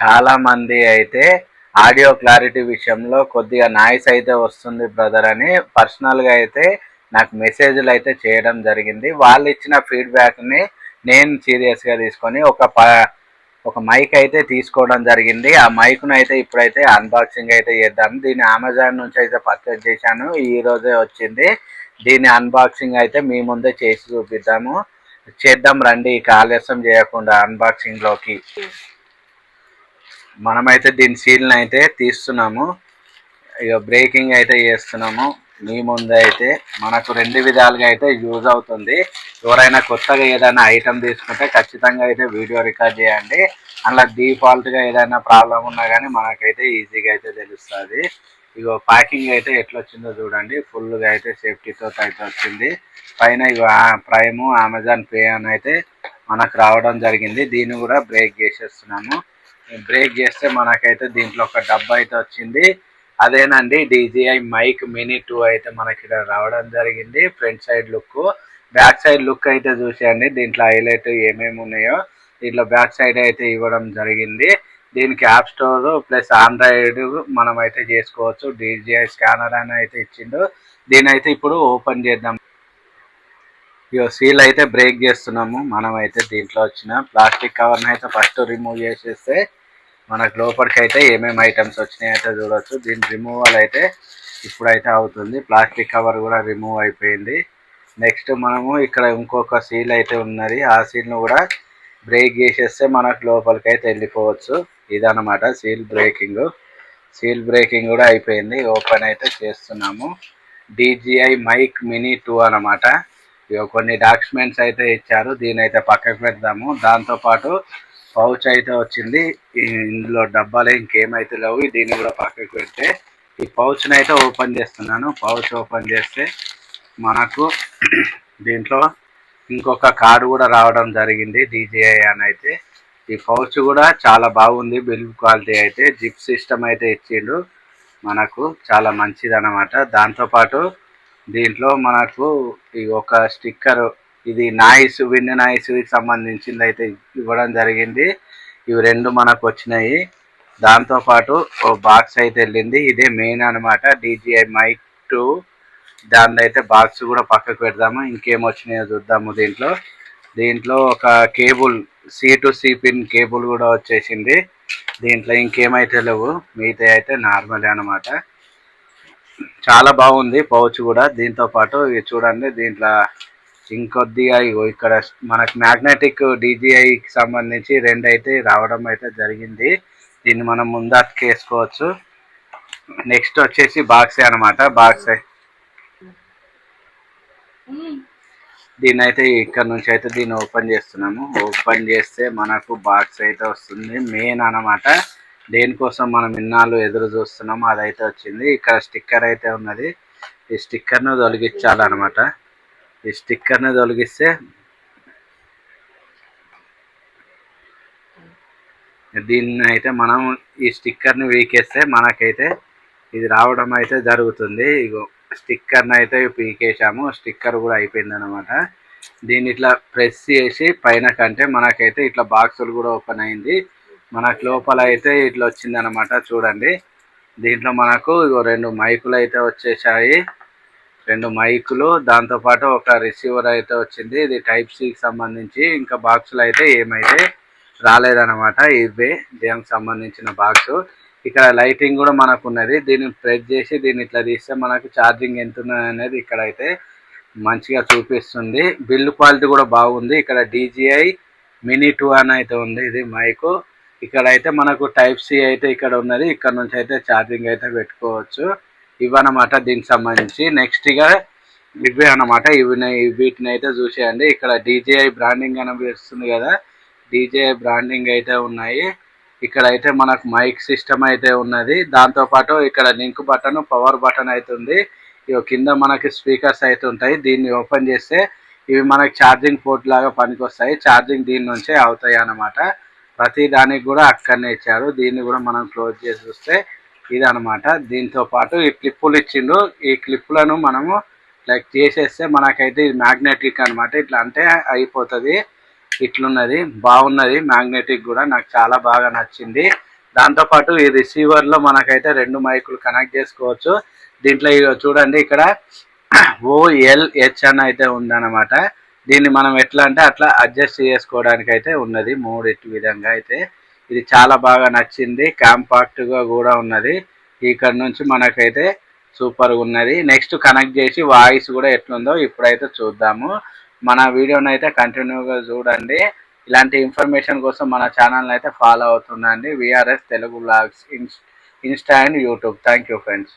చాలా మంది అయితే ఆడియో క్లారిటీ విషయంలో కొద్దిగా నాయిస్ అయితే వస్తుంది బ్రదర్ అని పర్సనల్గా అయితే నాకు మెసేజ్లు అయితే చేయడం జరిగింది. వాళ్ళు ఇచ్చిన ఫీడ్బ్యాక్ని నేను సీరియస్గా తీసుకొని ఒక మైక్ అయితే తీసుకోవడం జరిగింది. ఆ మైక్ను అయితే ఇప్పుడైతే అన్బాక్సింగ్ అయితే చేద్దాం. దీన్ని అమెజాన్ నుంచి అయితే పర్చేజ్ చేశాను, ఈ రోజే వచ్చింది. దీని అన్బాక్సింగ్ అయితే మీ ముందే చేసి చూపిద్దాము. చేద్దాం రండి, ఇక ఆలస్యం చేయకుండా అన్బాక్సింగ్లోకి. మనమైతే దీని సీల్ని అయితే తీస్తున్నాము, ఇక బ్రేకింగ్ అయితే చేస్తున్నాము. మీ ముందు అయితే మనకు రెండు విధాలుగా అయితే యూజ్ అవుతుంది. ఎవరైనా కొత్తగా ఏదైనా ఐటమ్ తీసుకుంటే ఖచ్చితంగా అయితే వీడియో రికార్డ్ చేయండి. అందులో డిఫాల్ట్గా ఏదైనా ప్రాబ్లం ఉన్నా కానీ మనకైతే ఈజీగా అయితే తెలుస్తుంది. ఇగో ప్యాకింగ్ అయితే ఎట్లా వచ్చిందో చూడండి. ఫుల్గా అయితే సేఫ్టీతో అయితే వచ్చింది. పైన ఇగో ప్రైము అమెజాన్ పే అని అయితే మనకు రావడం జరిగింది. దీన్ని కూడా బ్రేక్ చేసేస్తున్నాము. బ్రేక్ చేస్తే మనకైతే దీంట్లో ఒక డబ్బా అయితే వచ్చింది. అదేనండి DJI మైక్ మినీ 2 అయితే మనకి ఇక్కడ రావడం జరిగింది. Front side look, back side look అయితే చూసేయండి. దీంట్లో హైలైట్ ఏమేమి ఉన్నాయో దీంట్లో బ్యాక్ సైడ్ అయితే ఇవ్వడం జరిగింది. దీనికి యాప్ స్టోర్ ప్లస్ ఆండ్రాయిడ్ మనం అయితే చేసుకోవచ్చు. DJI స్కానర్ అని అయితే ఇచ్చిండు. దీని అయితే ఇప్పుడు ఓపెన్ చేద్దాం. ఇక సీల్ అయితే బ్రేక్ చేస్తున్నాము. మనం అయితే దీంట్లో వచ్చిన ప్లాస్టిక్ కవర్ని అయితే ఫస్ట్ రిమూవ్ చేసేస్తే మనకు లోపలికి అయితే ఏమేమి ఐటమ్స్ వచ్చినాయి అయితే చూడవచ్చు. దీని రిమూవల్ అయితే ఇప్పుడైతే అవుతుంది. ప్లాస్టిక్ కవర్ కూడా రిమూవ్ అయిపోయింది. నెక్స్ట్ మనము ఇక్కడ ఇంకొక సీల్ అయితే ఉన్నది. ఆ సీల్ను కూడా బ్రేక్ చేసేస్తే మనకు లోపలికి అయితే వెళ్ళిపోవచ్చు. ఇదన్నమాట సీల్ బ్రేకింగ్. సీల్ బ్రేకింగ్ కూడా అయిపోయింది. ఓపెన్ అయితే చేస్తున్నాము. DJI మైక్ మినీ 2 అన్నమాట. ఇక కొన్ని డాక్యుమెంట్స్ అయితే ఇచ్చారు, దీని అయితే పక్కకు పెడదాము. దాంతోపాటు పౌచ్ అయితే వచ్చింది. ఇందులో డబ్బాలు ఇంకేమైతే లేవు. దీన్ని కూడా పక్కకు పెడితే ఈ పౌచ్ని అయితే ఓపెన్ చేస్తున్నాను. పౌచ్ ఓపెన్ చేస్తే మనకు దీంట్లో ఇంకొక కార్డు కూడా రావడం జరిగింది DJI అని అయితే. ఈ పౌచ్ కూడా చాలా బాగుంది. బిల్డ్ క్వాలిటీ అయితే జిప్ సిస్టమ్ అయితే ఇచ్చిండు మనకు, చాలా మంచిది అన్నమాట. దాంతోపాటు దీంట్లో మనకు ఈ ఒక స్టిక్కర్, ఇది నాయిస్ విండ్ నాయిస్కి సంబంధించింది అయితే ఇవ్వడం జరిగింది. ఇవి రెండు మనకు వచ్చినాయి. దాంతోపాటు ఓ బాక్స్ అయితే వెళ్ళింది. ఇదే మెయిన్ అనమాట DJI మైక్ 2. దాని అయితే బాక్స్ కూడా పక్కకు పెడదాము. ఇంకేం వచ్చినాయో చూద్దాము. దీంట్లో ఒక cable, C to C pin cable కూడా వచ్చేసింది. దీంట్లో ఇంకేమైతే లేవు, మిగతా అయితే నార్మలే అనమాట. చాలా బాగుంది పౌచ్ కూడా. దీంతో పాటు ఇవి చూడండి, దీంట్లో ఇంకొద్దిగా ఇక్కడ మనకు మ్యాగ్నెటిక్ DJIకి సంబంధించి రెండు అయితే రావడం అయితే జరిగింది. దీన్ని మనం ముందట్టుకు వేసుకోవచ్చు. నెక్స్ట్ వచ్చేసి బాక్సే అనమాట. దీన్ని అయితే ఇక్కడ నుంచి అయితే దీన్ని ఓపెన్ చేస్తున్నాము. ఓపెన్ చేస్తే మనకు బాక్స్ అయితే వస్తుంది. మెయిన్ అనమాట, దేనికోసం మనం ఇన్నాళ్ళు ఎదురు చూస్తున్నాము అదైతే వచ్చింది. ఇక్కడ స్టిక్కర్ అయితే ఉన్నది. ఈ స్టిక్కర్ను తొలగించాలన్నమాట. ఈ స్టిక్కర్ని తొలగిస్తే దీన్ని అయితే మనం ఈ స్టిక్కర్ని వీకేస్తే మనకైతే ఇది రావడం అయితే జరుగుతుంది. ఇగో స్టిక్కర్ని అయితే పీకేసాము. స్టిక్కర్ కూడా అయిపోయింది అనమాట. దీన్ని ఇట్లా ప్రెస్ చేసి పైన కంటే మనకైతే ఇట్లా బాక్సులు కూడా ఓపెన్ అయింది. మనకు లోపల అయితే ఇట్లా వచ్చింది అనమాట. చూడండి, దీంట్లో మనకు ఇగో రెండు మైకులు అయితే వచ్చేసాయి. రెండు మైకులు, దాంతోపాటు ఒక రిసీవర్ అయితే వచ్చింది. ఇది Type-Cకి సంబంధించి. ఇంకా బాక్సులు అయితే ఏమైతే రాలేదన్నమాట. ఇవే దీనికి సంబంధించిన బాక్సు. ఇక్కడ లైటింగ్ కూడా మనకు ఉన్నది. దీన్ని ప్రెస్ చేసి దీన్ని ఇట్లా తీస్తే మనకు ఛార్జింగ్ ఎంత ఉన్నది అనేది ఇక్కడైతే మంచిగా చూపిస్తుంది. బిల్డ్ క్వాలిటీ కూడా బాగుంది. ఇక్కడ DJI మినీ 2 అని అయితే ఉంది. ఇది మైకు. ఇక్కడైతే మనకు Type-C అయితే ఇక్కడ ఉన్నది. ఇక్కడ నుంచి అయితే ఛార్జింగ్ అయితే పెట్టుకోవచ్చు. ఇవన్నమాట దీనికి సంబంధించి. నెక్స్ట్ ఇక ఇవే అన్నమాట. వీటిని అయితే చూసేయండి. ఇక్కడ DJI బ్రాండింగ్ కనిపిస్తుంది కదా, DJI బ్రాండింగ్ అయితే ఉన్నాయి. ఇక్కడ అయితే మనకు మైక్ సిస్టమ్ అయితే ఉన్నది. దాంతోపాటు ఇక్కడ లింక్ బటన్, పవర్ బటన్ అయితే ఉంది. ఇక కింద మనకి స్పీకర్స్ అయితే ఉంటాయి. దీన్ని ఓపెన్ చేస్తే ఇవి మనకి ఛార్జింగ్ పోర్ట్ లాగా పనికొస్తాయి. ఛార్జింగ్ దీని నుంచే అవుతాయి అన్నమాట. ప్రతి దానికి కూడా అక్కడనే ఇచ్చారు. దీన్ని కూడా మనం క్లోజ్ చేసి చూస్తే ఇది అనమాట. దీంతో పాటు ఈ క్లిప్పులు ఇచ్చిండు. ఈ క్లిప్పులను మనము లైక్ చేసేస్తే మనకైతే ఇది మ్యాగ్నెటిక్ అనమాట. ఇట్లా అంటే అయిపోతుంది. ఇట్లున్నది, బాగున్నది. మ్యాగ్నెటిక్ కూడా నాకు చాలా బాగా నచ్చింది. దాంతోపాటు ఈ రిసీవర్లో మనకైతే 2 మైకులు కనెక్ట్ చేసుకోవచ్చు. దీంట్లో చూడండి ఇక్కడ OLH అని అయితే ఉందన్నమాట. దీన్ని మనం ఎట్లా అంటే అట్లా అడ్జస్ట్ చేసుకోవడానికి అయితే ఉన్నది, 3 విధంగా అయితే. ఇది చాలా బాగా నచ్చింది, కాంపాక్ట్గా కూడా ఉన్నది. ఇక్కడ నుంచి మనకైతే సూపర్గా ఉన్నది. నెక్స్ట్ కనెక్ట్ చేసి వాయిస్ కూడా ఎట్లుందో ఇప్పుడైతే చూద్దాము. మన వీడియోని అయితే కంటిన్యూగా చూడండి. ఇలాంటి ఇన్ఫర్మేషన్ కోసం మన ఛానల్ని అయితే ఫాలో అవుతుండండి. VRS Telugu vlogs insta and YouTube. Thank you friends.